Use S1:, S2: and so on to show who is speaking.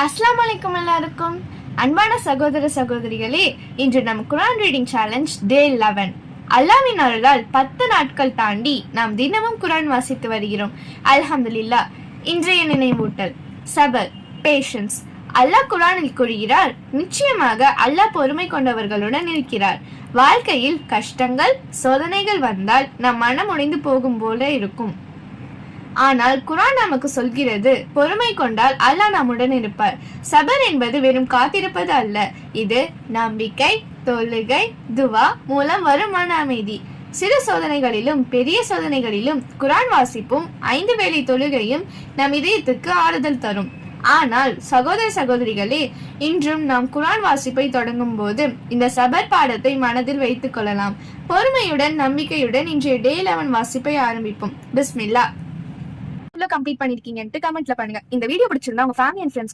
S1: அஸ்ஸலாமு அலைக்கும் எல்லாருக்கும். அன்பான சகோதர சகோதரிகளே, இன்று நம் குர்ஆன் ரீடிங் சேலஞ்ச் டே 11. அல்லாஹ்வின் அருளால் 10 நாட்கள் தாண்டி நாம் தினமும் குர்ஆன் வாசித்து வருகிறோம். அல்ஹம்துலில்லாஹ். இன்றைய நினைவூட்டல் சபர், பேஷன்ஸ். அல்லாஹ் குர்ஆனில் கூறுகிறார், நிச்சயமாக அல்லாஹ் பொறுமை கொண்டவர்களுடன் இருக்கிறார். வாழ்க்கையில் கஷ்டங்கள் சோதனைகள் வந்தால் நம் மனம் உடைந்து போகும் போல இருக்கும். ஆனால் குர்ஆன் நமக்கு சொல்கிறது, பொறுமை கொண்டால் அல்லாஹ் நம்முடன் இருப்பார். சபர் என்பது வெறும் காத்திருப்பது அல்ல, இது நம்பிக்கை, தொழுகை, துவா மூலம் வரும் மன அமைதி. சிறு சோதனைகளிலும் பெரிய சோதனைகளிலும் குர்ஆன் வாசிப்பும் 5 வேளை தொழுகையும் நம் இதயத்துக்கு ஆறுதல் தரும். ஆனால் சகோதர சகோதரிகளே, இன்றும் நாம் குர்ஆன் வாசிப்பை தொடங்கும் போது இந்த சபர் பாடத்தை மனதில் வைத்துக் கொள்ளலாம். பொறுமையுடன் நம்பிக்கையுடன் இன்றைய டே 11 வாசிப்பை ஆரம்பிப்போம். பிஸ்மில்லா. கம்ப்ளீட் பண்ணிருக்கீங்கன்ட்டு கமெண்ட்ல பண்ணுங்க. இந்த வீடியோ பிடிச்சிருந்தா உங்க ஃபேமிலி அண்ட் ஃப்ரெண்ட்ஸ்